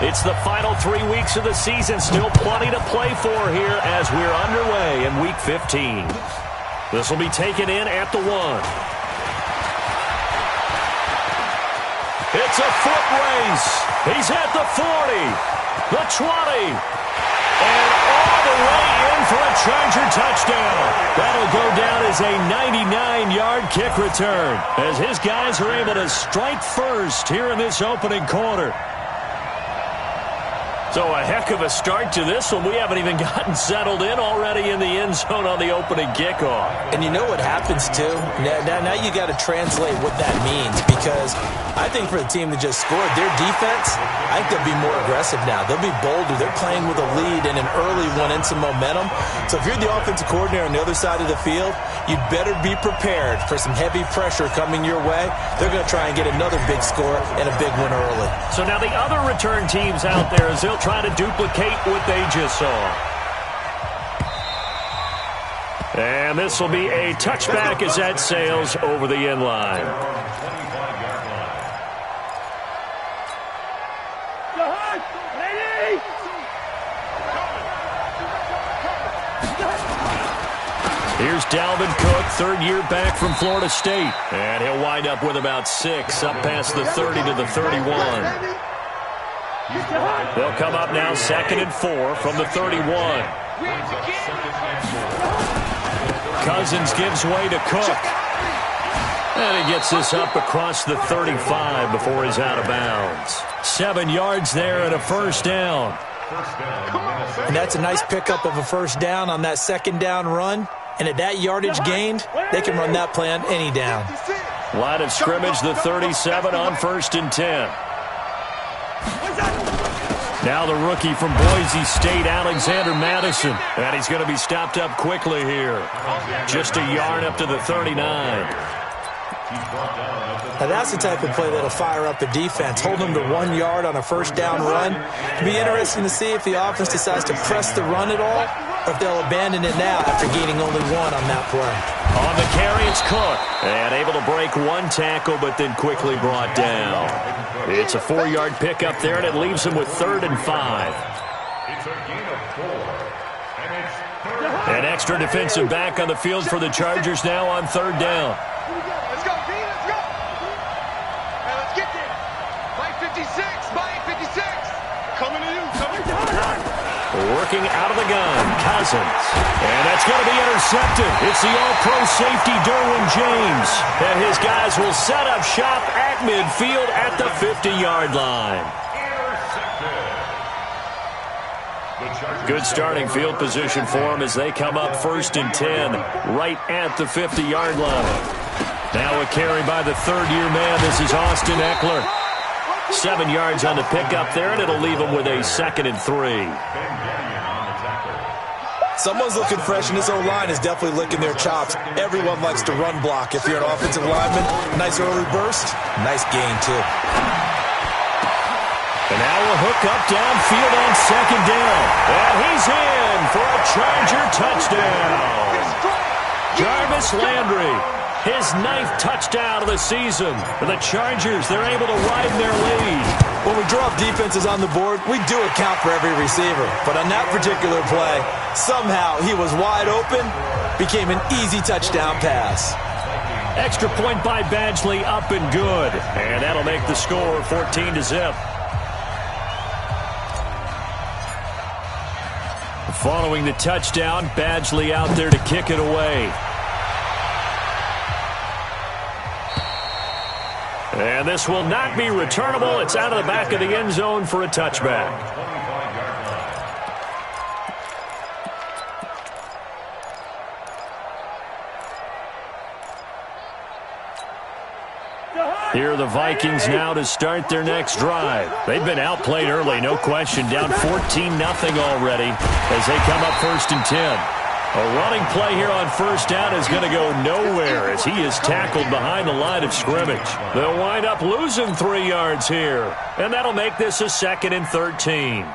It's the final 3 weeks of the season. Still plenty to play for here as we're underway in Week 15. This will be taken in at the 1. It's a foot race. He's at the 40, the 20, and all the way in for a Charger touchdown. That'll go down as a 99-yard kick return as his guys are able to strike first here in this opening quarter. So a heck of a start to this one. We haven't even gotten settled in already in the end zone on the opening kickoff. And you know what happens, too? Now you got to translate what that means, because I think for the team that just scored, their defense, I think they'll be more aggressive now. They'll be bolder. They're playing with a lead and an early one and some momentum. So if you're the offensive coordinator on the other side of the field, you'd better be prepared for some heavy pressure coming your way. They're going to try and get another big score and a big one early. So now the other return teams out there, as they'll try to duplicate what they just saw. And this will be a touchback as that sails over the end line. Here's Dalvin Cook, third-year back from Florida State. And he'll wind up with about 6, up past the 30 to the 31. They'll come up now 2nd and 4 from the 31. Cousins gives way to Cook. And he gets this up across the 35 before he's out of bounds. 7 yards there and a first down. And that's a nice pickup of a first down on that second down run. And at that yardage gained, they can run that play on any down. Line of scrimmage, the 37 on 1st and 10. Now the rookie from Boise State, Alexander Madison. And he's going to be stopped up quickly here. Just a yard up to the 39. Now that's the type of play that'll fire up the defense. Hold them to 1 yard on a first down run. It'll be interesting to see if the offense decides to press the run at all, or if they'll abandon it now after gaining only 1 on that play. On the carry, it's Cook. And able to break 1 tackle, but then quickly brought down. It's a 4-yard pickup there, and it leaves him with 3rd and 5. It's a gain of 4. And it's 3rd. An extra defensive back on the field for the Chargers now on 3rd down. Let's go, D, let's go. Hey, let's get there. Mike 56, Mike 56. Coming to you, coming to you. Working out of the gun, Cousins. And that's going to be intercepted. It's the all-pro safety, Derwin James. And his guys will set up shop at midfield at the 50-yard line. Good starting field position for them as they come up 1st and 10, right at the 50-yard line. Now a carry by the 3rd-year man. This is Austin Eckler. 7 yards on the pickup there, and it'll leave him with a 2nd and 3. Someone's looking fresh, and this O-line is definitely licking their chops. Everyone likes to run block. If you're an offensive lineman, nice early burst, nice gain, too. And now a hook up downfield on 2nd down. And he's in for a Charger touchdown. Jarvis Landry, his 9th touchdown of the season. For the Chargers, they're able to widen their lead. When we drop defenses on the board, we do account for every receiver. But on that particular play, somehow he was wide open, became an easy touchdown pass. Extra point by Badgley, up and good. And that'll make the score 14-0. Following the touchdown, Badgley out there to kick it away. And this will not be returnable. It's out of the back of the end zone for a touchback. Here are the Vikings now to start their next drive. They've been outplayed early, no question. Down 14-0 already as they come up 1st and 10. A running play here on 1st down is going to go nowhere as he is tackled behind the line of scrimmage. They'll wind up losing 3 yards here, and that'll make this a 2nd and 13.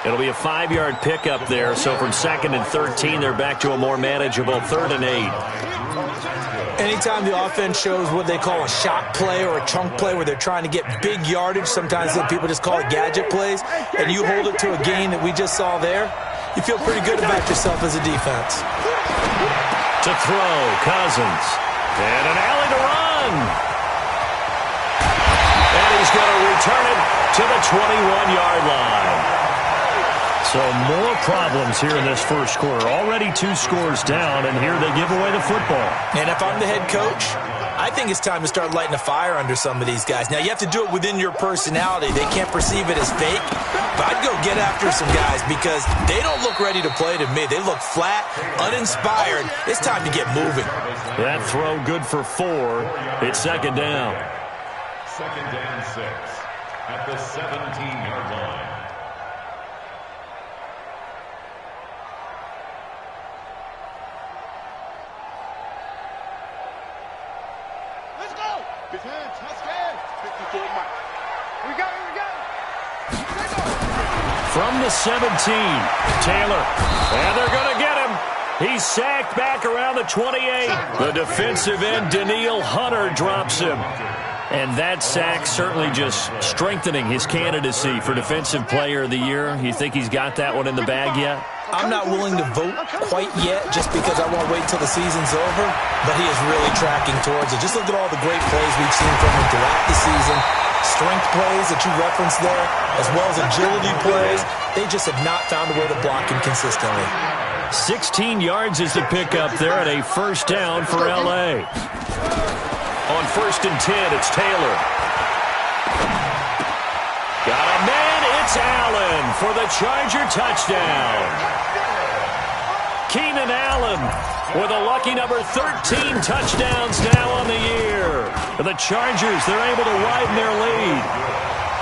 It'll be a 5-yard pickup there. So from 2nd and 13, they're back to a more manageable 3rd and 8. Anytime the offense shows what they call a shot play or a chunk play where they're trying to get big yardage, sometimes people just call it gadget plays, and you hold it to a gain that we just saw there, you feel pretty good about yourself as a defense. To throw, Cousins. And an alley to run. And he's going to return it to the 21-yard line. So more problems here in this first quarter. Already 2 scores down, and here they give away the football. And if I'm the head coach, I think it's time to start lighting a fire under some of these guys. Now, you have to do it within your personality. They can't perceive it as fake. But I'd go get after some guys because they don't look ready to play to me. They look flat, uninspired. It's time to get moving. That throw good for 4. It's 2nd down. 2nd and 6 at the 17-yard line. Let's go! 10, touchdown! 54 Mike. We got it, we got it! From the 17, Taylor. And they're going to get him. He's sacked back around the 28. The defensive end, Daniil Hunter, drops him. And that sack certainly just strengthening his candidacy for Defensive Player of the Year. You think he's got that one in the bag yet? I'm not willing to vote quite yet just because I won't wait till the season's over, but he is really tracking towards it. Just look at all the great plays we've seen from him throughout the season. Strength plays that you referenced there, as well as agility plays. They just have not found a way to block him consistently. 16 yards is the pickup there and a 1st down for L.A. On 1st and 10, it's Taylor. Got a man, it's Allen for the Charger touchdown. Keenan Allen with a lucky number 13 touchdowns now on the year. The Chargers, they're able to widen their lead.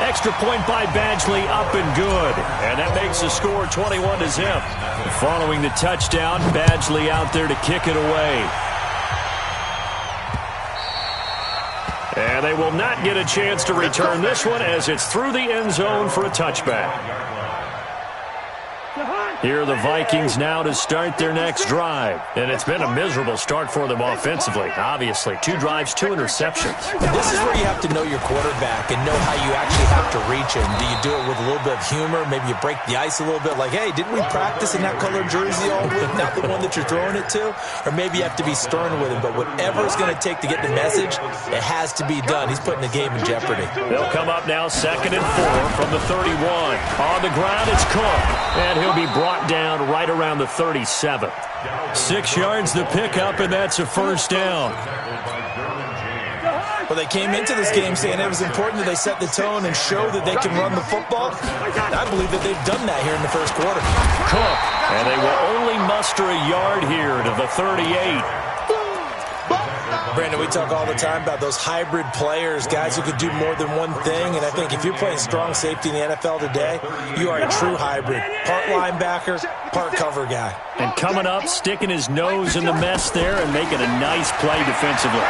Extra point by Badgley, up and good. And that makes the score 21-0. Following the touchdown, Badgley out there to kick it away. And they will not get a chance to return this one as it's through the end zone for a touchback. Here are the Vikings now to start their next drive. And it's been a miserable start for them offensively, obviously. 2 drives, 2 interceptions. And this is where you have to know your quarterback and know how you actually have to reach him. Do you do it with a little bit of humor? Maybe you break the ice a little bit like, hey, didn't we practice in that colored jersey all week? Not the one that you're throwing it to? Or maybe you have to be stern with him. But whatever it's going to take to get the message, it has to be done. He's putting the game in jeopardy. They'll come up now 2nd and 4 from the 31. On the ground, it's Cook. And he'll be brought down right around the 37. 6 yards the pickup, and that's a 1st down. Well, they came into this game saying it was important that they set the tone and show that they can run the football. I believe that they've done that here in the first quarter. Cook, and they will only muster a yard here to the 38. Brandon, we talk all the time about those hybrid players, guys who could do more than one thing, and I think if you're playing strong safety in the NFL today, you are a true hybrid. Part linebacker, part cover guy. And coming up, sticking his nose in the mess there and making a nice play defensively.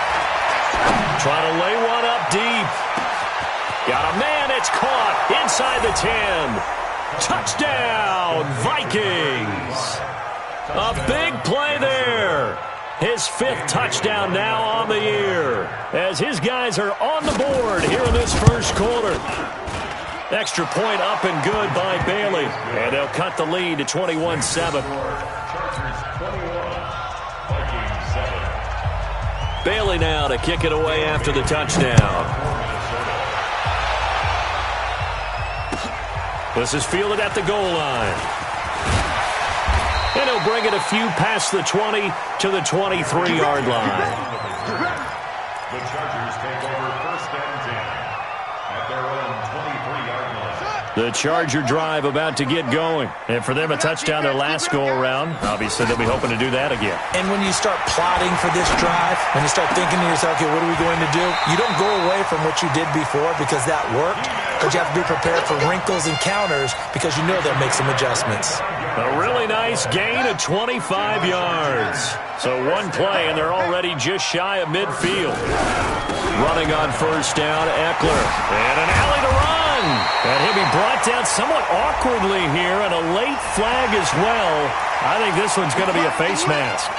Trying to lay one up deep. Got a man, it's caught inside the 10. Touchdown, Vikings. A big play there. His 5th touchdown now on the year as his guys are on the board here in this first quarter. Extra point up and good by Bailey. And they'll cut the lead to 21-7. Bailey now to kick it away after the touchdown. This is fielded at the goal line. And he'll bring it a few past the 20 to the 23-yard line. The Chargers take over 1st and 10 at their own 23-yard line. The Charger drive about to get going. And for them, a touchdown their last go-around. Obviously, they'll be hoping to do that again. And when you start plotting for this drive, when you start thinking to yourself, okay, what are we going to do? You don't go away from what you did before because that worked. But you have to be prepared for wrinkles and counters because you know they'll make some adjustments. A really nice gain of 25 yards. So one play, and they're already just shy of midfield. Running on 1st down, Eckler. And an alley to run. And he'll be brought down somewhat awkwardly here, and a late flag as well. I think this one's going to be a face mask.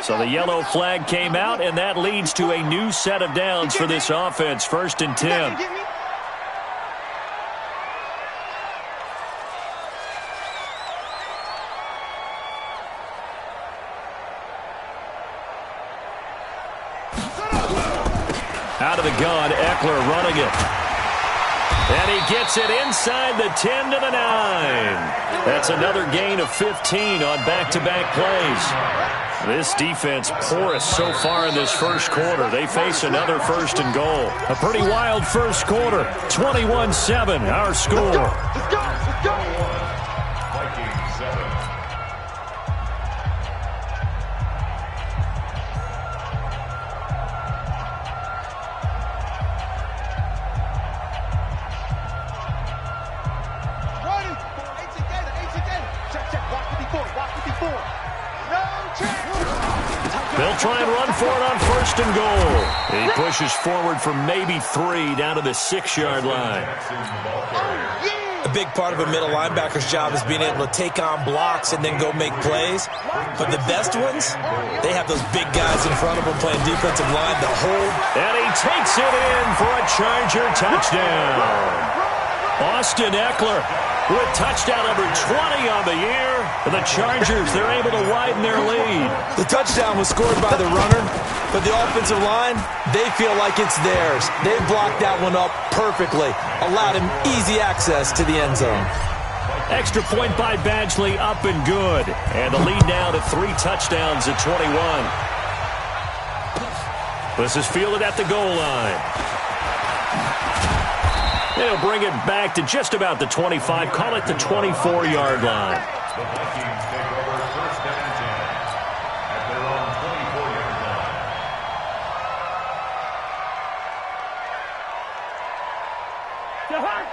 So the yellow flag came out, and that leads to a new set of downs for this offense. 1st and 10. Out of the gun, Eckler running it. And he gets it inside the 10 to the 9. That's another gain of 15 on back-to-back plays. This defense porous so far in this first quarter. They face another 1st and goal. A pretty wild first quarter. 21-7, our score. Let's go. Vikings 7. They'll try and run for it on 1st and goal. He pushes forward for maybe 3 down to the 6-yard line. A big part of a middle linebacker's job is being able to take on blocks and then go make plays. But the best ones, they have those big guys in front of them playing defensive line to hold. And he takes it in for a Charger touchdown. Austin Eckler with touchdown number 20 on the year. And the Chargers, they're able to widen their lead. The touchdown was scored by the runner, but the offensive line, they feel like it's theirs. They blocked that one up perfectly, allowed him easy access to the end zone. Extra point by Badgley, up and good. And the lead now to 3 touchdowns at 21. This is fielded at the goal line. They'll bring it back to just about the 25, call it the 24-yard line. The Vikings take over 1st and 10 at their own 24-yard line.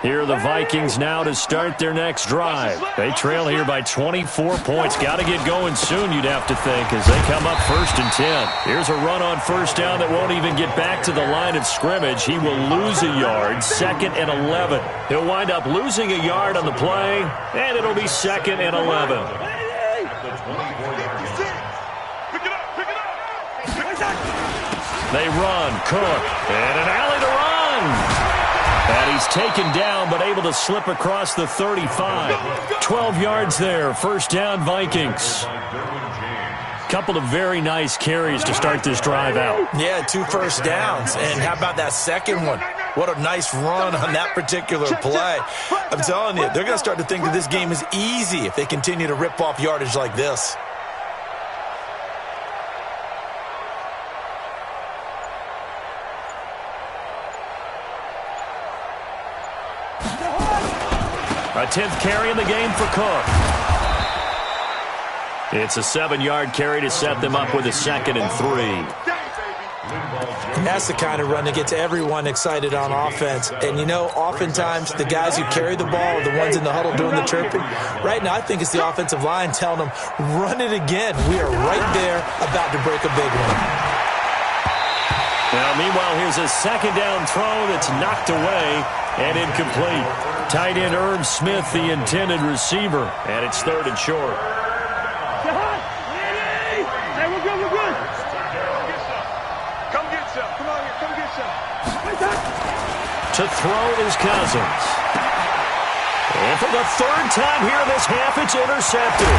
Here are the Vikings now to start their next drive. They trail here by 24 points. Got to get going soon, you'd have to think, as they come up 1st and 10. Here's a run on 1st down that won't even get back to the line of scrimmage. He will lose a yard, 2nd and 11. He'll wind up losing a yard on the play, and it'll be 2nd and 11. At the 24-yard line. They run, Cook, and an alley to run. And he's taken down, but able to slip across the 35. 12 yards there, 1st down Vikings. Couple of very nice carries to start this drive out. Yeah, 2 first downs. And how about that second one? What a nice run on that particular play. I'm telling you, they're going to start to think that this game is easy if they continue to rip off yardage like this. A 10th carry in the game for Cook. It's a 7-yard carry to set them up with a 2nd and 3. And that's the kind of run that gets everyone excited on offense. And, you know, oftentimes the guys who carry the ball are the ones in the huddle doing the chirping. Right now, I think it's the offensive line telling them, run it again. We are right there about to break a big one. Now, meanwhile, here's a 2nd down throw that's knocked away and incomplete. Tight end Irv Smith, the intended receiver, and it's 3rd and short. Hey, we're good. Come get some. Come on here, come get some. To throw is Cousins. And for the 3rd time here in this half, it's intercepted.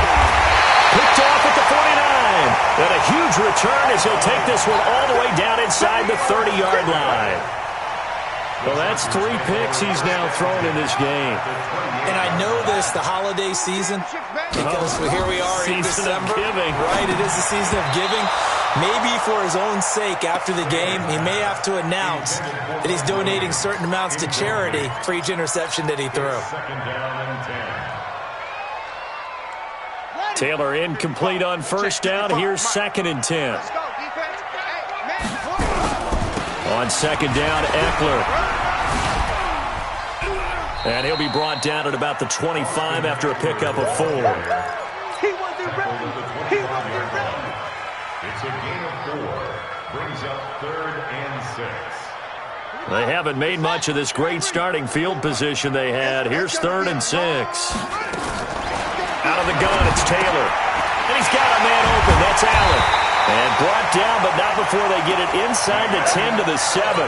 Picked off at the 49. And a huge return as he'll take this one all the way down inside the 30-yard line. Well, that's 3 picks he's now thrown in this game. And I know this, the holiday season, because here we are in December. Of giving. Right, it is the season of giving. Maybe for his own sake after the game, he may have to announce that he's donating certain amounts to charity for each interception that he threw. 2nd down and 10. Taylor incomplete on 1st down. Here's 2nd and 10. On 2nd down, Eckler. And he'll be brought down at about the 25 after a pickup of 4. He wasn't ready. It's a gain of 4. Brings up 3rd and 6. They haven't made much of this great starting field position they had. Here's 3rd and 6. Out of the gun, it's Taylor. And he's got a man open. That's Allen. And brought down, but not before they get it inside the 10 to the 7.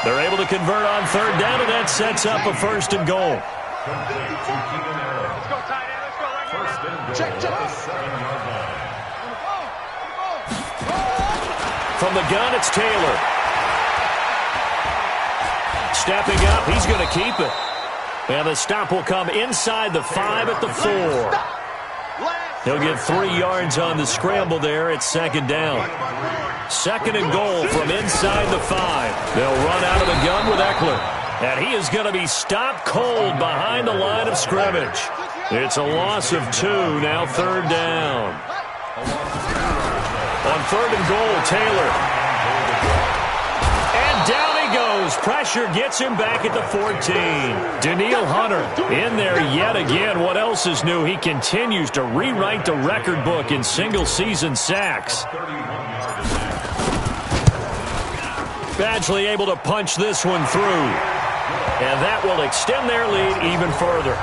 They're able to convert on 3rd down, and that sets up a 1st and goal. Complete to Keenan Allen. Let's go, tight end. Let's go right here. 1st and goal at the 7-yard line. From the gun, it's Taylor. Stepping up, he's going to keep it. And the stop will come inside the 5 at the 4. He'll get 3 yards on the scramble there. It's 2nd down. 2nd and goal from inside the 5. They'll run out of the gun with Eckler. And he is going to be stopped cold behind the line of scrimmage. It's a loss of 2, now 3rd down. On 3rd and goal, Taylor. And down he goes. Pressure gets him back at the 14. Danielle Hunter in there yet again. What else is new? He continues to rewrite the record book in single-season sacks. Badgley able to punch this one through. And that will extend their lead even further.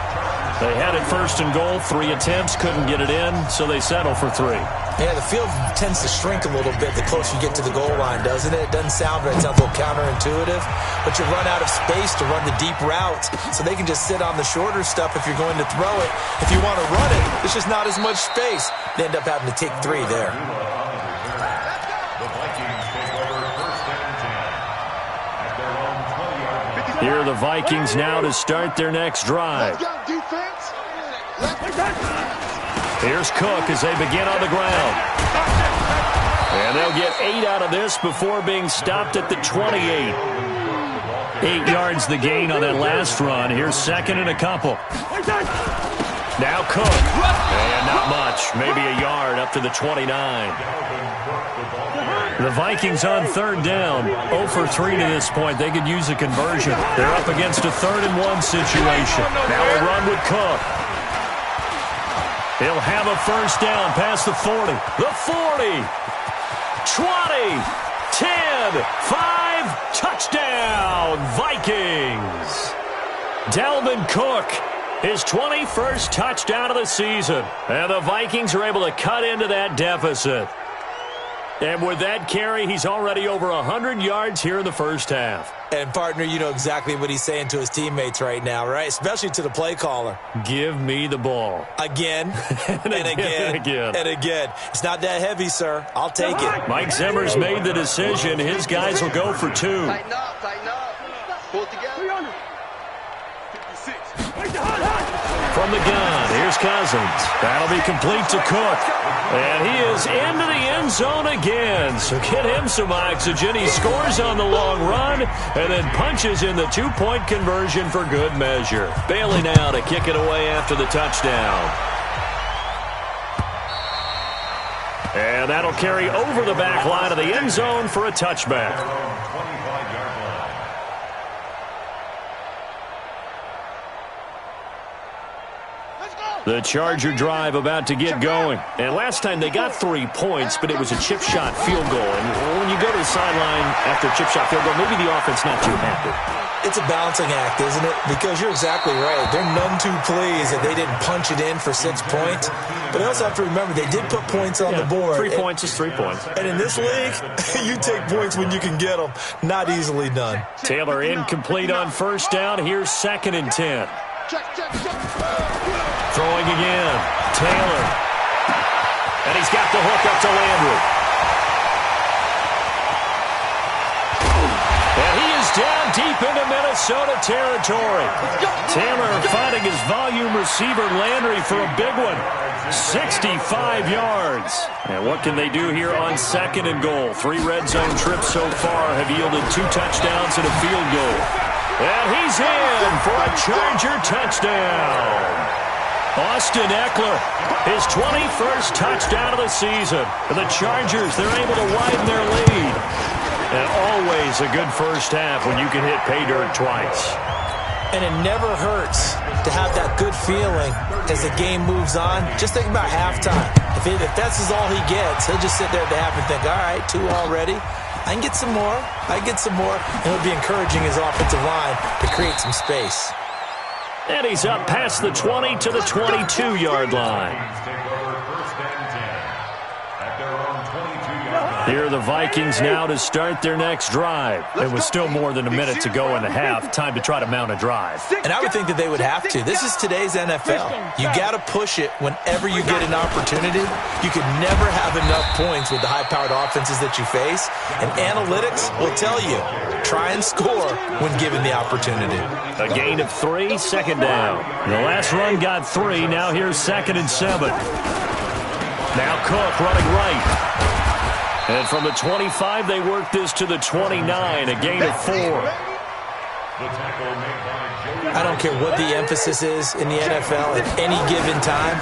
They had it 1st and goal. 3 attempts, couldn't get it in, so they settle for 3. Yeah, the field tends to shrink a little bit the closer you get to the goal line, doesn't it? It doesn't sound right. It sounds a little counterintuitive. But you run out of space to run the deep routes, so they can just sit on the shorter stuff if you're going to throw it. If you want to run it, there's just not as much space. They end up having to take 3 there. The Vikings take over 1st and 10 at their own 20-yard line. Here are the Vikings now to start their next drive. Let's go, defense. Here's Cook as they begin on the ground. And they'll get 8 out of this before being stopped at the 28. 8 yards the gain on that last run. Here's 2nd and a couple. Now Cook. And not much. Maybe a yard up to the 29. The Vikings on 3rd down. 0 for 3 to this point. They could use a conversion. They're up against a 3rd and 1 situation. Now a run with Cook. He'll have a 1st down past the 40. The 40. 20. 10. 5. Touchdown. Vikings. Dalvin Cook. His 21st touchdown of the season. And the Vikings are able to cut into that deficit. And with that carry, he's already over 100 yards here in the first half. And, partner, you know exactly what he's saying to his teammates right now, right? Especially to the play caller. Give me the ball. Again, and again. And again. It's not that heavy, sir. I'll take it. Mike Zimmer's made the decision. His guys will go for 2. Tighten up, tighten up. Pull it together. 56. From the gun, here's Cousins. That'll be complete to Cook. And he is into the end zone again. So get him some oxygen. He scores on the long run and then punches in the 2-point conversion for good measure. Bailey now to kick it away after the touchdown. And that'll carry over the back line of the end zone for a touchback. The Charger drive about to get going. And last time they got 3 points, but it was a chip shot field goal. And when you go to the sideline after a chip shot field goal, maybe the offense not too happy. It's a balancing act, isn't it? Because you're exactly right. They're none too pleased that they didn't punch it in for 6 points. But they also have to remember they did put points on the board. 3 points is 3 points. And in this league, you take points when you can get them. Not easily done. Taylor incomplete on 1st down. Here's 2nd and 10. Throwing again. Taylor. And he's got the hook up to Landry. And he is down deep into Minnesota territory. Taylor finding his volume receiver Landry for a big one. 65 yards. And what can they do here on 2nd and goal? 3 red zone trips so far have yielded 2 touchdowns and a field goal. And he's in for a Charger touchdown. Austin Eckler, his 21st touchdown of the season. For the Chargers, they're able to widen their lead. And always a good first half when you can hit pay dirt twice. And it never hurts to have that good feeling as the game moves on. Just think about halftime. If that's all he gets, he'll just sit there at the half and think, all right, 2 already. I can get some more. And it'll be encouraging his offensive line to create some space. And he's up past the 20 to the 22-yard line. Here are the Vikings now to start their next drive. It was still more than a minute to go in the half. Time to try to mount a drive. And I would think that they would have to. This is today's NFL. You got to push it whenever you get an opportunity. You can never have enough points with the high-powered offenses that you face. And analytics will tell you, try and score when given the opportunity. A gain of 3, second down. The last run got 3. Now here's 2nd and 7. Now Cook running right. And from the 25, they work this to the 29, a gain of 4. I don't care what the emphasis is in the NFL at any given time.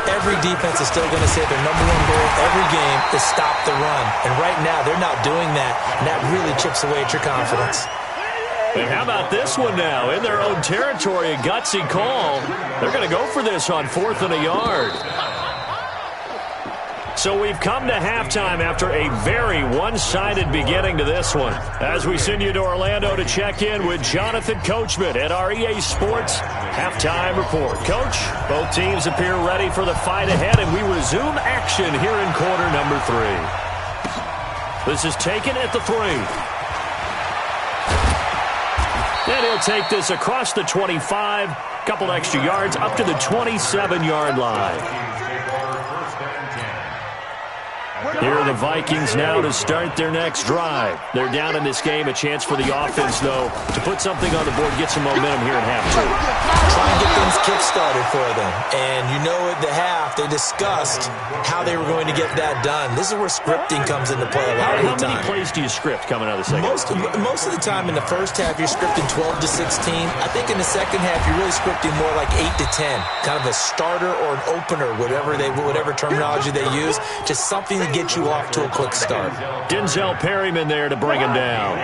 Every defense is still going to say their number 1 goal every game is stop the run. And right now, they're not doing that, and that really chips away at your confidence. And how about this one now? In their own territory, a gutsy call. They're going to go for this on 4th and a yard. So we've come to halftime after a very one-sided beginning to this one. As we send you to Orlando to check in with Jonathan Coachman at our EA Sports Halftime Report. Coach, both teams appear ready for the fight ahead, and we resume action here in quarter number 3. This is taken at the 3. And he'll take this across the 25, couple extra yards up to the 27-yard line. Here are the Vikings now to start their next drive. They're down in this game. A chance for the offense, though, to put something on the board, get some momentum here in half 2. Try and get things kick-started for them. And you know at the half, they discussed how they were going to get that done. This is where scripting comes into play a lot of the time. How many plays do you script coming out of the second? Most of the time in the first half, you're scripting 12 to 16. I think in the second half, you're really scripting more like 8 to 10. Kind of a starter or an opener, whatever terminology they use. Just something to get you off to a quick start. Denzel Perryman there to bring him down.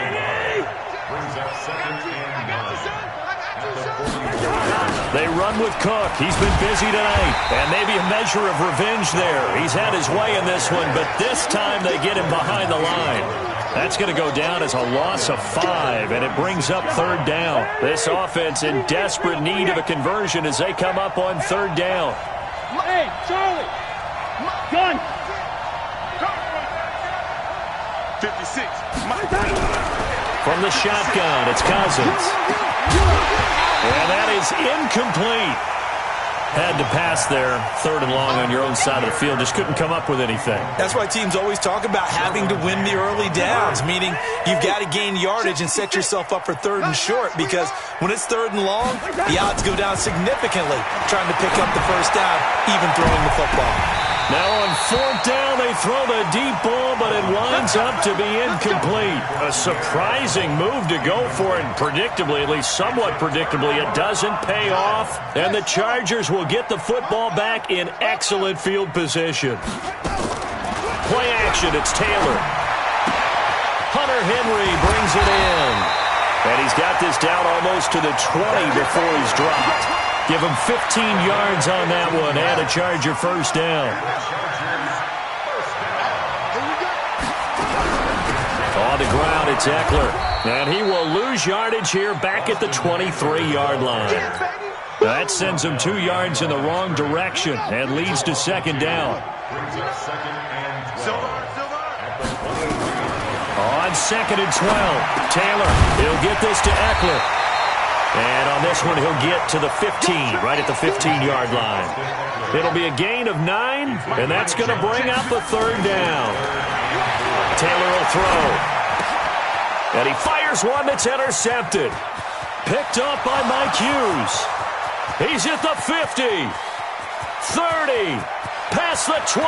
They run with Cook. He's been busy tonight. And maybe a measure of revenge there. He's had his way in this one, but this time they get him behind the line. That's going to go down as a loss of 5, and it brings up 3rd down. This offense in desperate need of a conversion as they come up on 3rd down. Hey, Charlie! Gun! 56. From the shotgun, it's Cousins. And that is incomplete. Had to pass there, 3rd and long on your own side of the field. Just couldn't come up with anything. That's why teams always talk about having to win the early downs, meaning you've got to gain yardage and set yourself up for 3rd and short, because when it's 3rd and long, the odds go down significantly trying to pick up the first down, even throwing the football. Now on 4th down, they throw the deep ball, but it winds up to be incomplete. A surprising move to go for it, and predictably, at least somewhat predictably, it doesn't pay off. And the Chargers will get the football back in excellent field position. Play action, it's Taylor. Hunter Henry brings it in. And he's got this down almost to the 20 before he's dropped. Give him 15 yards on that one and a Charger first down. On the ground, it's Eckler. And he will lose yardage here back at the 23-yard line. That sends him 2 yards in the wrong direction and leads to 2nd down. On 2nd and 12, Taylor, he'll get this to Eckler. And on this one, he'll get to the 15, right at the 15-yard line. It'll be a gain of 9, and that's going to bring up a 3rd down. Taylor will throw. And he fires one that's intercepted. Picked up by Mike Hughes. He's at the 50, 30, past the 20.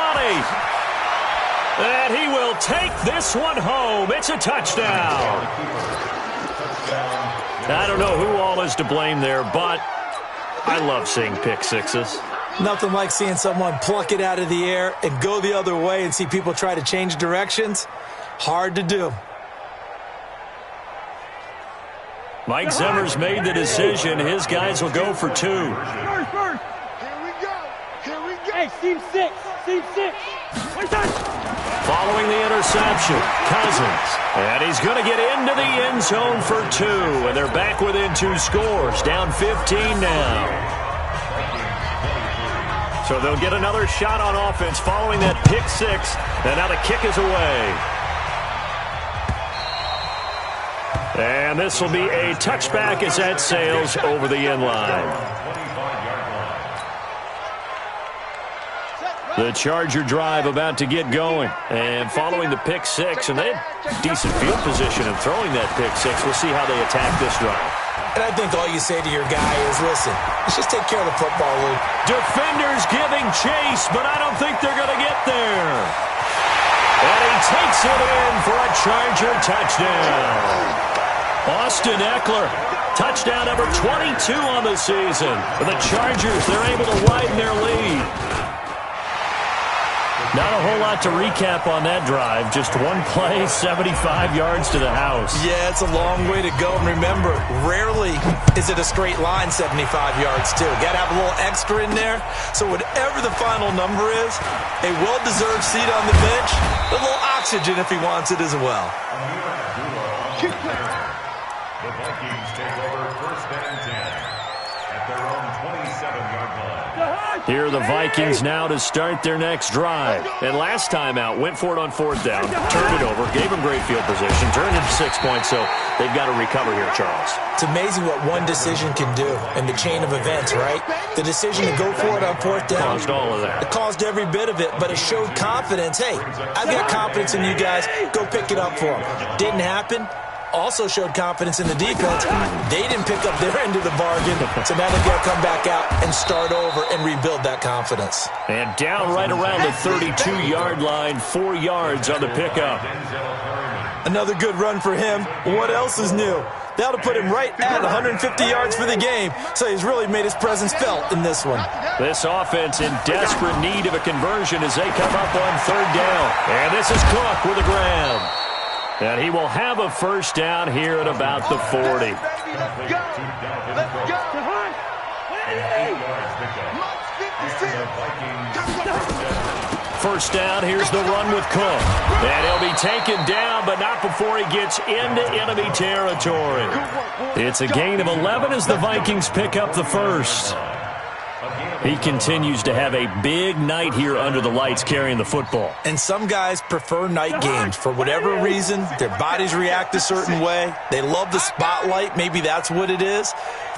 And he will take this one home. It's a touchdown. I don't know who all is to blame there, but I love seeing pick sixes. Nothing like seeing someone pluck it out of the air and go the other way and see people try to change directions. Hard to do. Mike Zimmer's made the decision. His guys will go for 2. Here we go. Here we go. Hey, team 6. Team 6. Following the interception, Cousins. And he's going to get into the end zone for 2. And they're back within 2 scores. Down 15 now. So they'll get another shot on offense following that pick 6. And now the kick is away. And this will be a touchback as that sails over the end line. The Charger drive about to get going. And following the pick 6, and they had decent field position in throwing that pick 6. We'll see how they attack this drive. And I think all you say to your guy is, listen, let's just take care of the football, Luke. Defenders giving chase, but I don't think they're going to get there. And he takes it in for a Charger touchdown. Austin Eckler, touchdown number 22 on the season. For the Chargers, they're able to widen their lead. Not a whole lot to recap on that drive. Just one play, 75 yards to the house. Yeah, it's a long way to go. And remember, rarely is it a straight line 75 yards, too. Got to have a little extra in there. So whatever the final number is, a well-deserved seat on the bench, a little oxygen if he wants it as well. The Vikings take over 1st and 10 at their own 27-yard line. Here are the Vikings now to start their next drive. And last time out, went for it on 4th down, turned it over, gave them great field position, turned it to 6 points, so they've got to recover here, Charles. It's amazing what one decision can do in the chain of events, right? The decision to go for it on 4th down. Caused all of that. It caused every bit of it, but it showed confidence. Hey, I've got confidence in you guys. Go pick it up for them. Didn't happen. Also showed confidence in the defense. They didn't pick up their end of the bargain, so now they've got to come back out and start over and rebuild that confidence. And down right around the 32-yard line, 4 yards on the pickup. Another good run for him. What else is new? That'll put him right at 150 yards for the game, so he's really made his presence felt in this one. This offense in desperate need of a conversion as they come up on 3rd down. And this is Cook with a grab. And he will have a 1st down here at about the 40. First down, here's the run with Cook. And he'll be taken down, but not before he gets into enemy territory. It's a gain of 11 as the Vikings pick up the 1st. He continues to have a big night here under the lights carrying the football. And some guys prefer night games. For whatever reason, their bodies react a certain way. They love the spotlight. Maybe that's what it is.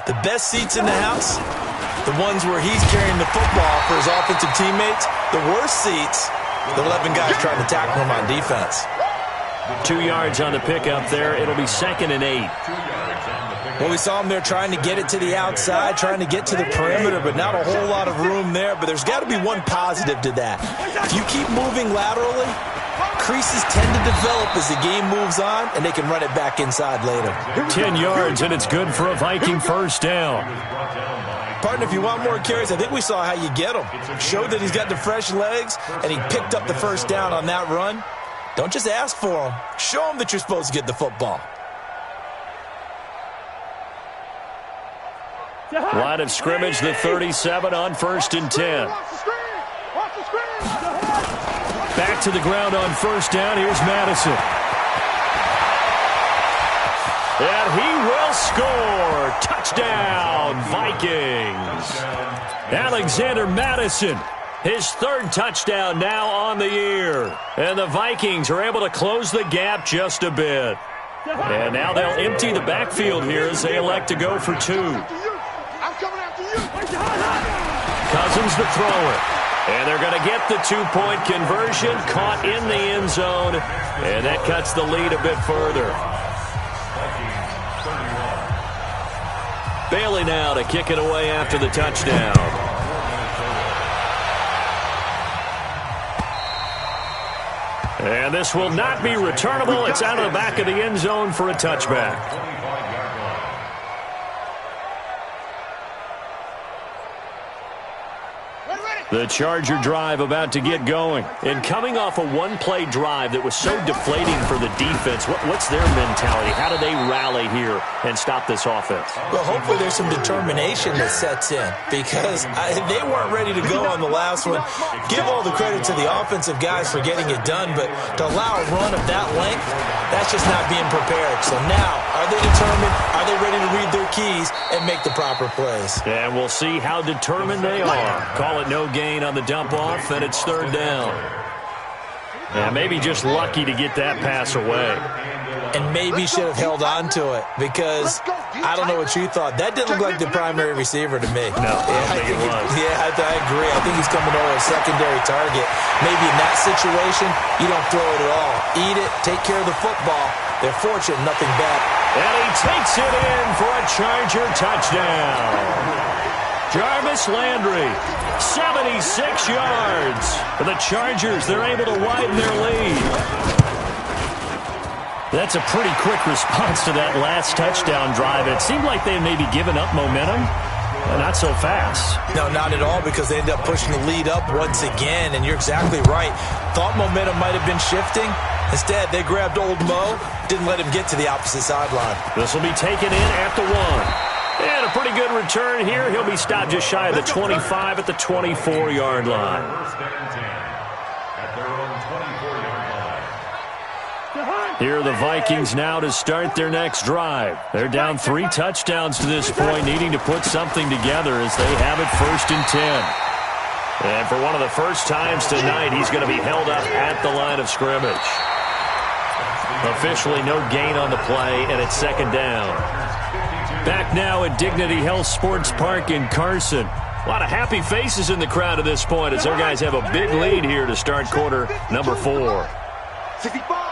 The best seats in the house, the ones where he's carrying the football for his offensive teammates. The worst seats, the 11 guys trying to tackle him on defense. 2 yards on the pickup there. It'll be 2nd and 8. Well, we saw him there trying to get it to the outside, trying to get to the perimeter, but not a whole lot of room there. But there's got to be one positive to that. If you keep moving laterally, creases tend to develop as the game moves on, and they can run it back inside later. 10 yards, and it's good for a Viking 1st down. Partner, if you want more carries, I think we saw how you get him. Showed that he's got the fresh legs, and he picked up the 1st down on that run. Don't just ask for him. Show him that you're supposed to get the football. Line of scrimmage, the 37 on 1st and 10. Back to the ground on 1st down. Here's Madison. And he will score. Touchdown, Vikings. Alexander Madison, his 3rd touchdown now on the year. And the Vikings are able to close the gap just a bit. And now they'll empty the backfield here as they elect to go for 2. Cousins the thrower. And they're going to get the 2-point conversion, caught in the end zone. And that cuts the lead a bit further. Bailey now to kick it away after the touchdown. And this will not be returnable. It's out of the back of the end zone for a touchback. The Charger drive about to get going. And coming off a one-play drive that was so deflating for the defense, what's their mentality? How do they rally here and stop this offense? Well, hopefully there's some determination that sets in because they weren't ready to go on the last one. Give all the credit to the offensive guys for getting it done, but to allow a run of that length, that's just not being prepared. So now, are they determined? Are they ready to read their keys and make the proper plays? And we'll see how determined they are. Call it no gain on the dump-off, and it's third down. Yeah, maybe just lucky to get that pass away. And maybe should have held on to it because I don't know what you thought. That didn't look like the primary receiver to me. No, I think it was. Yeah, I agree. I think he's coming over a secondary target. Maybe in that situation, you don't throw it at all. Eat it, take care of the football. They're fortunate, nothing bad. And he takes it in for a Charger touchdown. Jarvis Landry, 76 yards. For the Chargers, they're able to widen their lead. That's a pretty quick response to that last touchdown drive. It seemed like they had maybe given up momentum. Not so fast. No, not at all, because they ended up pushing the lead up once again, and you're exactly right. Thought momentum might have been shifting. Instead, they grabbed old Mo, didn't let him get to the opposite sideline. This will be taken in at the 1. And a pretty good return here. He'll be stopped just shy of the 25 at the 24-yard line. First and 10 at their own 24-yard line. Here are the Vikings now to start their next drive. They're down 3 touchdowns to this point, needing to put something together as they have it first and 10. And for one of the first times tonight, he's going to be held up at the line of scrimmage. Officially no gain on the play, and it's second down. Back now at Dignity Health Sports Park in Carson. A lot of happy faces in the crowd at this point as their guys have a big lead here to start quarter number 4. 65.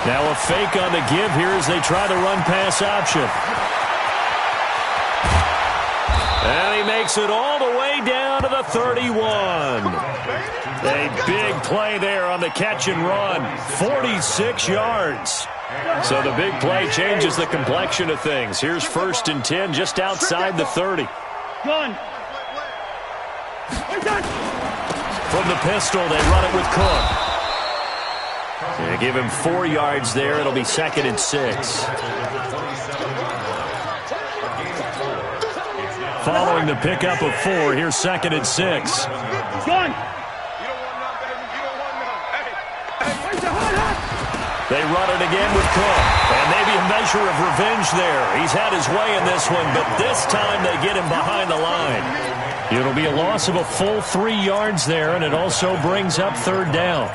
Now a fake on the give here as they try the run-pass option. And he makes it all the way down to the 31. A big play there on the catch and run. 46 yards. So the big play changes the complexion of things. Here's first and 10 just outside the 30. Gun. From the pistol, they run it with Cook. They give him 4 yards there. It'll be second and 6. Following the pickup of 4, here's second and 6. Gun. They run it again with Cook. And maybe a measure of revenge there. He's had his way in this one, but this time they get him behind the line. It'll be a loss of a full 3 yards there, and it also brings up third down.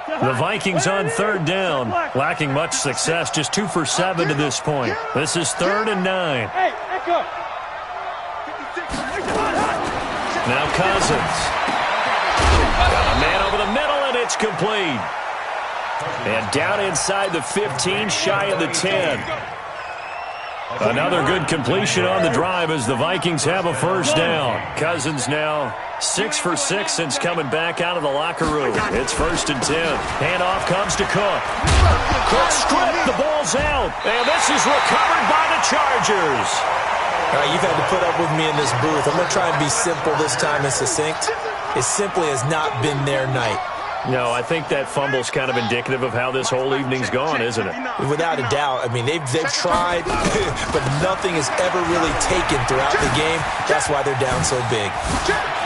The Vikings on third down, lacking much success, just 2 for 7 to this point. This is third and 9. Hey, echo. Now Cousins. Got a man over the middle, and it's complete. And down inside the 15, shy of the 10. Another good completion on the drive as the Vikings have a first down. Cousins now 6 for 6 since coming back out of the locker room. It's first and 10. Handoff comes to Cook. Cook stripped. The ball's out. And this is recovered by the Chargers. All right, you've had to put up with me in this booth. I'm going to try and be simple this time and succinct. It simply has not been their night. No, I think that fumble's kind of indicative of how this whole evening's gone, isn't it? Without a doubt. I mean, they've tried, but nothing has ever really taken throughout the game. That's why they're down so big.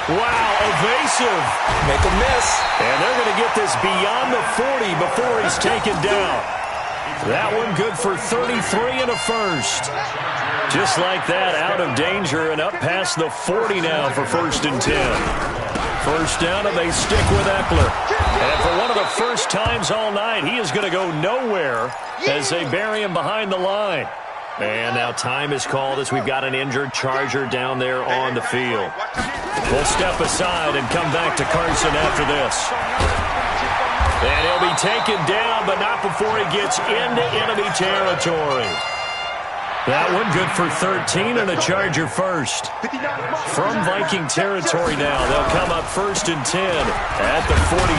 Wow, evasive. Make a miss. And they're going to get this beyond the 40 before he's taken down. That one good for 33 and a first. Just like that, out of danger and up past the 40 now for first and 10. First down, and they stick with Eckler. And for one of the first times all night, he is going to go nowhere as they bury him behind the line. And now time is called as we've got an injured Charger down there on the field. We'll step aside and come back to Carson after this. And he'll be taken down, but not before he gets into enemy territory. That one good for 13 and a Charger first. From Viking territory now, they'll come up 1st and 10 at the 46.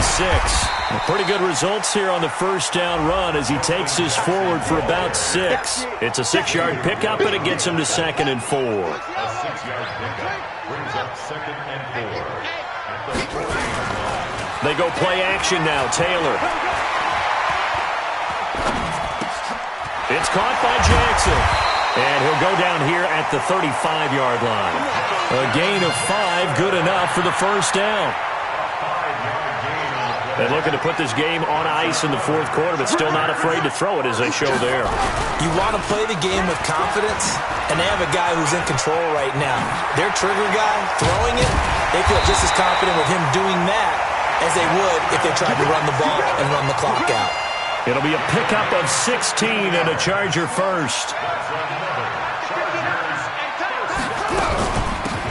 Pretty good results here on the first down run as he takes this forward for about 6. It's a 6-yard pickup, and it gets him to 2nd and 4. A 6-yard pickup brings up 2nd and 4. At the 40-yard line. They go play action now. Taylor. It's caught by Jackson. And he'll go down here at the 35-yard line. A gain of 5, good enough for the first down. They're looking to put this game on ice in the 4th quarter, but still not afraid to throw it as they show there. You want to play the game with confidence, and they have a guy who's in control right now. Their trigger guy, throwing it, they feel just as confident with him doing that as they would if they tried to run the ball and run the clock out. It'll be a pickup of 16 and a Charger first.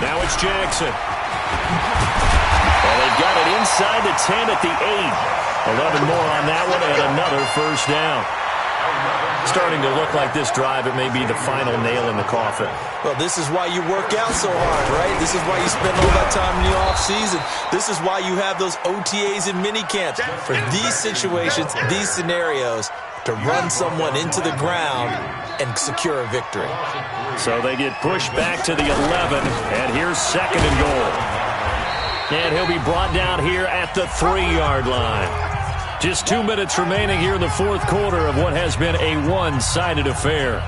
Now it's Jackson. And they've got it inside the 10 at the 8. 11 more on that one and another first down. Starting to look like this drive, it may be the final nail in the coffin. Well, this is why you work out so hard, right? This is why you spend all that time in the offseason. This is why you have those OTAs and minicamps. For these situations, these scenarios, to run someone into the ground and secure a victory. So they get pushed back to the 11, and here's 2nd and goal. And he'll be brought down here at the 3-yard line. Just 2 minutes remaining here in the 4th quarter of what has been a one-sided affair.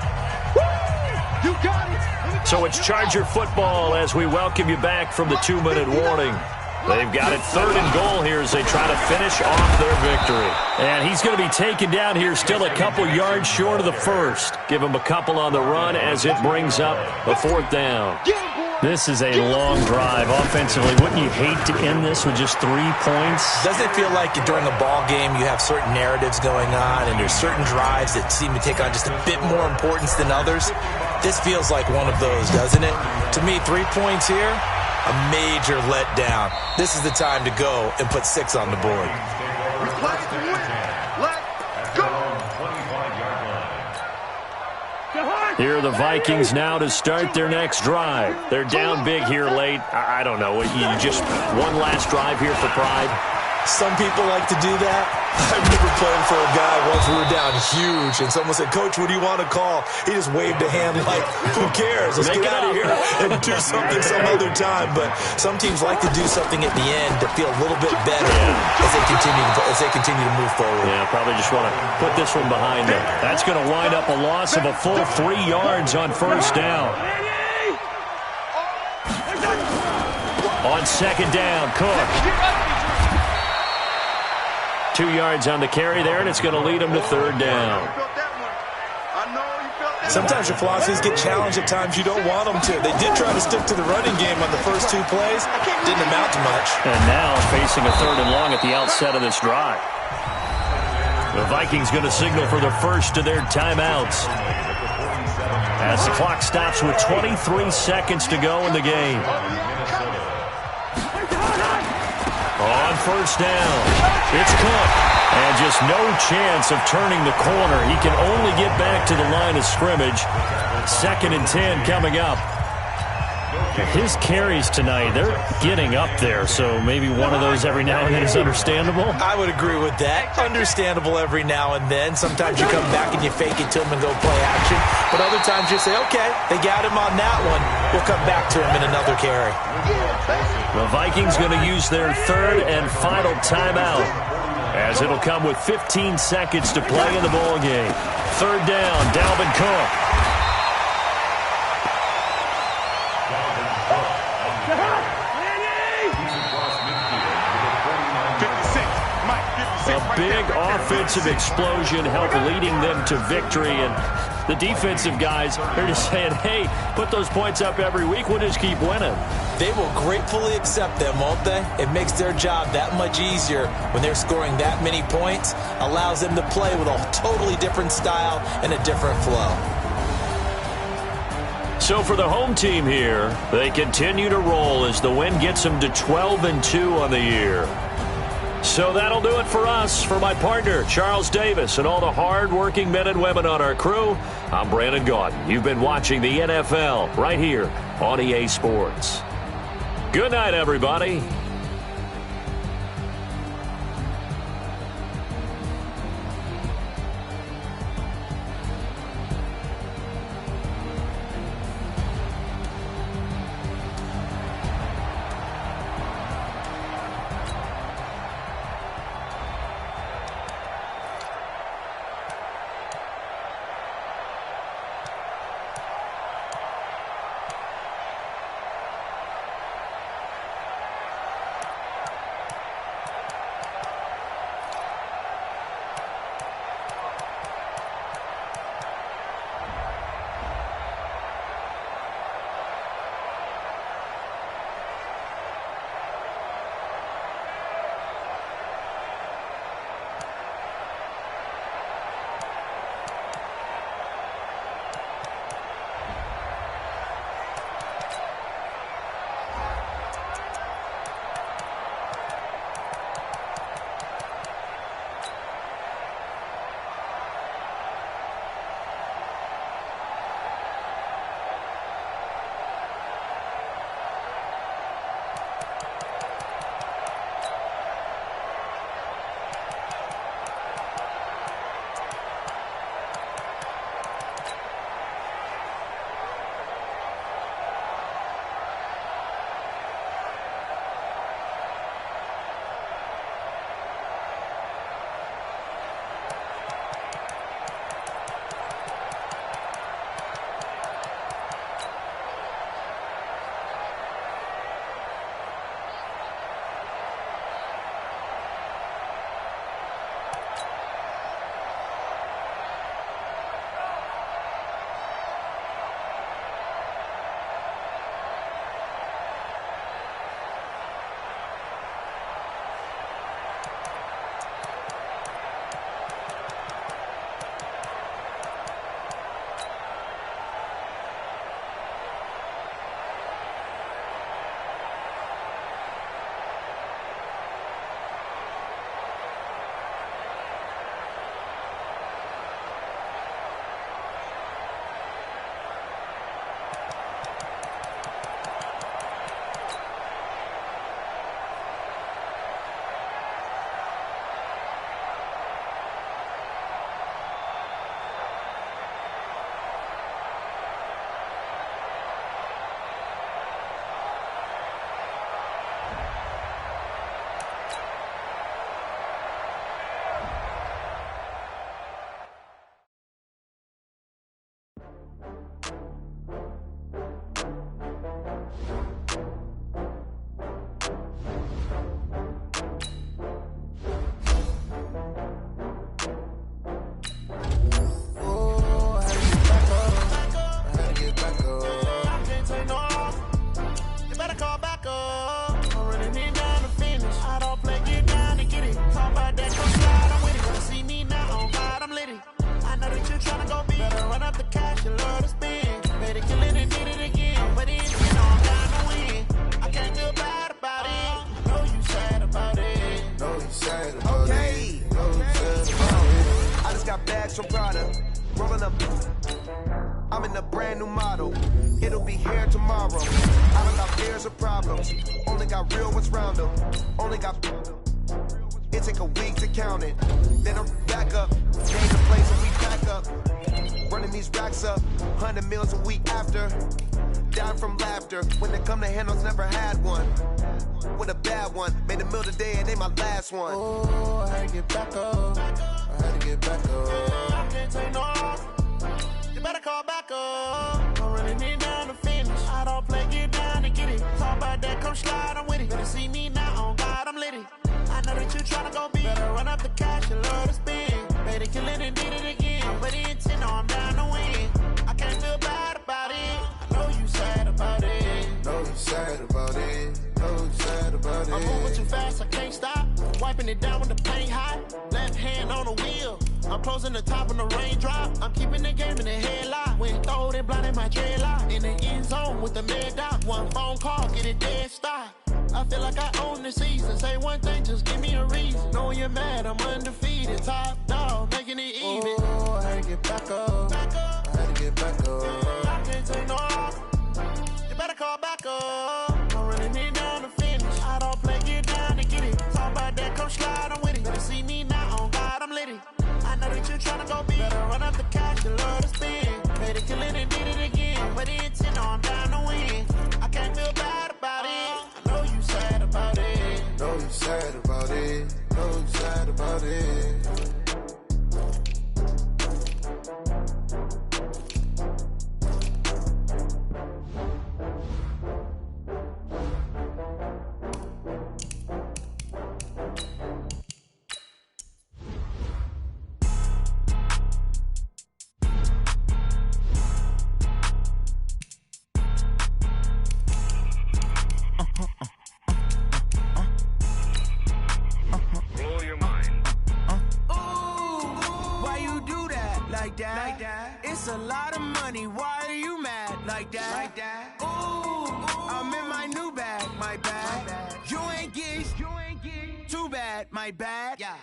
So it's Charger football as we welcome you back from the 2-minute warning. They've got it 3rd and goal here as they try to finish off their victory. And he's going to be taken down here still a couple yards short of the first. Give him a couple on the run as it brings up a 4th down. This is a long drive offensively. Wouldn't you hate to end this with just 3 points? Doesn't it feel like during a ball game you have certain narratives going on and there's certain drives that seem to take on just a bit more importance than others? This feels like one of those, doesn't it? To me, 3 points here, a major letdown. This is the time to go and put 6 on the board. Here are the Vikings now to start their next drive. They're down big here late. I don't know. You just one last drive here for pride? Some people like to do that. I remember playing for a guy once we were down huge, and someone said, "Coach, what do you want to call?" He just waved a hand like, who cares? Let's get out of here and do something some other time. But some teams like to do something at the end to feel a little bit better as they continue to move forward. Yeah, probably just want to put this one behind them. That's going to wind up a loss of a full 3 yards on first down. On 2nd down, Cook. 2 yards on the carry there, and it's going to lead them to 3rd down. Sometimes your philosophies get challenged at times you don't want them to. They did try to stick to the running game on the first 2 plays. Didn't amount to much. And now facing a 3rd and long at the outset of this drive. The Vikings going to signal for the first of their timeouts as the clock stops with 23 seconds to go in the game. On first down, it's Cook. And just no chance of turning the corner. He can only get back to the line of scrimmage. 2nd and 10 coming up. His carries tonight, they're getting up there, so maybe one of those every now and then is understandable. I would agree with that. Understandable every now and then. Sometimes you come back and you fake it to him and go play action. But other times you say, okay, they got him on that one. We'll come back to him in another carry. The Vikings going to use their 3rd and final timeout, as it'll come with 15 seconds to play in the ball game. 3rd down, Dalvin Cook. A big offensive explosion helped leading them to victory, and the defensive guys are just saying, hey, put those points up every week, we'll just keep winning. They will gratefully accept them, won't they? It makes their job that much easier when they're scoring that many points, allows them to play with a totally different style and a different flow. So for the home team here, they continue to roll as the win gets them to 12-2 on the year. So that'll do it for us. For my partner, Charles Davis, and all the hard-working men and women on our crew, I'm Brandon Gaudin. You've been watching the NFL right here on EA Sports. Good night, everybody. Some product, rolling up. I'm in a brand new model. It'll be here tomorrow. I don't got fears or problems. Only got real ones round them. Only got. It take a week to count it. Then I'm back up. Change the place and we back up. Running these racks up. 100 meals a week after. Down from laughter. When it come to handles, never had one. With a bad one. Made a meal today and they my last one. Oh, I had to get back up. I had to get back up. I can't take no off. You better call back up. I'm running it down to finish. I don't play, get down to get it. Talk about that, come slide, I'm with it. Better see me now, on God, I'm litty. I know that you tryna go big. Better run up the cash, you love to spend. Better kill it and did it again. I put it in 10, no, I'm down to win. I can't feel bad about it. I know you sad about it. Know you sad about it. Know you sad about it. I'm moving too fast, I can't stop. Wiping it down when the paint hot. Left hand on the wheel. I'm closing the top when the raindrop. I'm keeping the game in the headlock. When throwed and blinded my dreadlock. In the end zone with the mid dot. One phone call, get it dead stop. I feel like I own the season. Say one thing, just give me a reason. get mad, I'm undefeated. Top dog, making it even. Oh, I had to get back up. I had to get back up. I can't take no off. You better call back up. I'm running it down to finish. I don't play, get down to get it. Talk about that, come slide, I'm with it. Better see me now, on God, I'm litty. I know that you're trying to go big. Better run up the cash, you love to spin. Paid to kill it and did it again. But the intent, I'm down to win. I can't feel bad about it. I know you sad about it. Know you sad about it. Know you sad about it. It's a lot of money, why are you mad like that? Ooh, I'm in my new bag, my bad. You ain't get too bad, my bad. Yeah.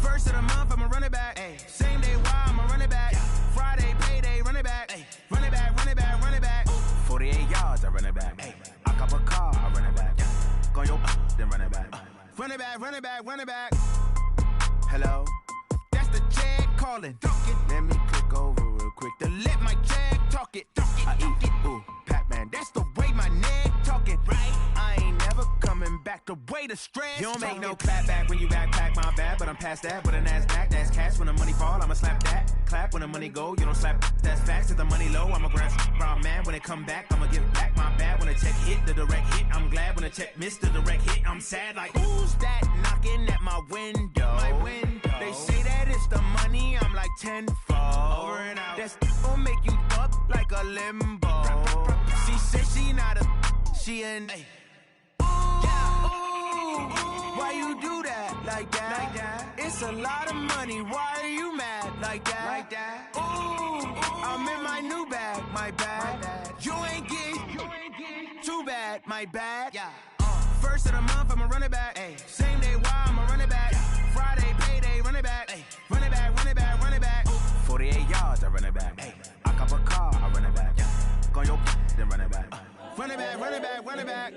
First of the month, I'ma run it back. Ay. Same day, why I'ma run it back. Friday, payday, run it back. Ay. Run it back, run it back, run it back. 48 yards, I run it back. Ay. I cop a car, I run it back. Go your then run it back. Run it back, run it back, run it back. Hello, that's the Jag calling. Let me click over real quick to let my Jag talk it. I eat it, ooh, Pac-Man. That's the way my neck talking. Right? I ain't never coming back the way the stress. You don't make no clap back when you backpack my bad, but I'm past that. But a NASDAQ, that's cash. When the money fall, I'ma slap that. Clap when the money go, you don't slap. That's facts. If the money low, I'ma grab brown man. When it come back, I'ma give back my bad. When the check hit, the direct hit. I'm glad when the check missed the direct hit. I'm sad like, who's that knocking at my window? My window. They say that it's the money, I'm like tenfold. Over and out. That's gon' make you up like a limbo. She said she not a, she an. Ay. Ooh, yeah, ooh, why you do that like that? It's a lot of money, why are you mad like that? Ooh, I'm in my new bag, my bad. You ain't get too bad, my bad. Yeah. First of the month, I'ma run it back. Ay. Same day, why I'ma run it back. Friday, payday, run it back. Ay. Run it back, run it back, run it back. 48 yards, I run it back. Ay. I cop a car, I run it back. Go your then run it back. Run it back, run it back, run it back.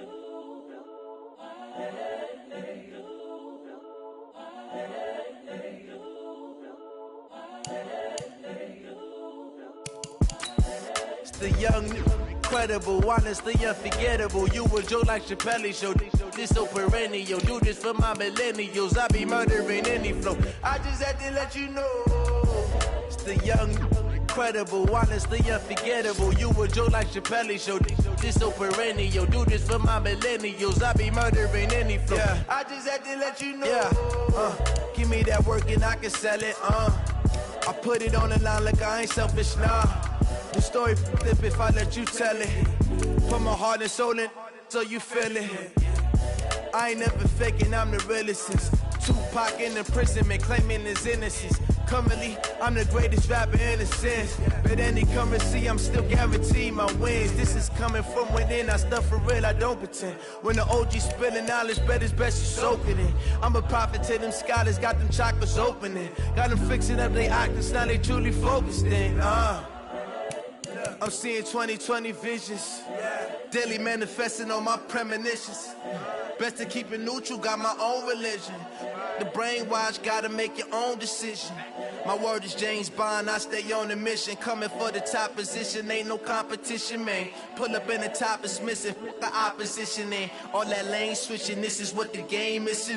It's the young, incredible, honestly unforgettable. You a joke like Chappelle show. This so perennial. Do this for my millennials. I be murdering any flow. I just had to let you know. It's the young, incredible, honestly unforgettable. You a joke like Chappelle show. This so perennial. Do this for my millennials. I be murdering any flow. Yeah. I just had to let you know. Yeah. Give me that work and I can sell it. I put it on the line like I ain't selfish, nah. The story flip if I let you tell it. Put my heart and soul in so you feel it. I ain't never faking, I'm the realest since Tupac in imprisonment, claiming his innocence. Currently, I'm the greatest rapper in a sense. But any currency, I'm still guaranteed my wins. This is coming from within, I stuff for real, I don't pretend. When the OG spilling knowledge, bet it's best you soak it in. I'm a prophet to them scholars, got them chakras opening. Got them fixing up they octaves, now they truly focused in. I'm seeing 2020 visions. Daily manifesting on my premonitions. Best to keep it neutral, got my own religion. The brainwash, gotta make your own decision. My word is James Bond, I stay on a mission. Coming for the top position, ain't no competition, man. Pull up in the top, it's missing, the opposition, and all that lane switching, this is what the game is.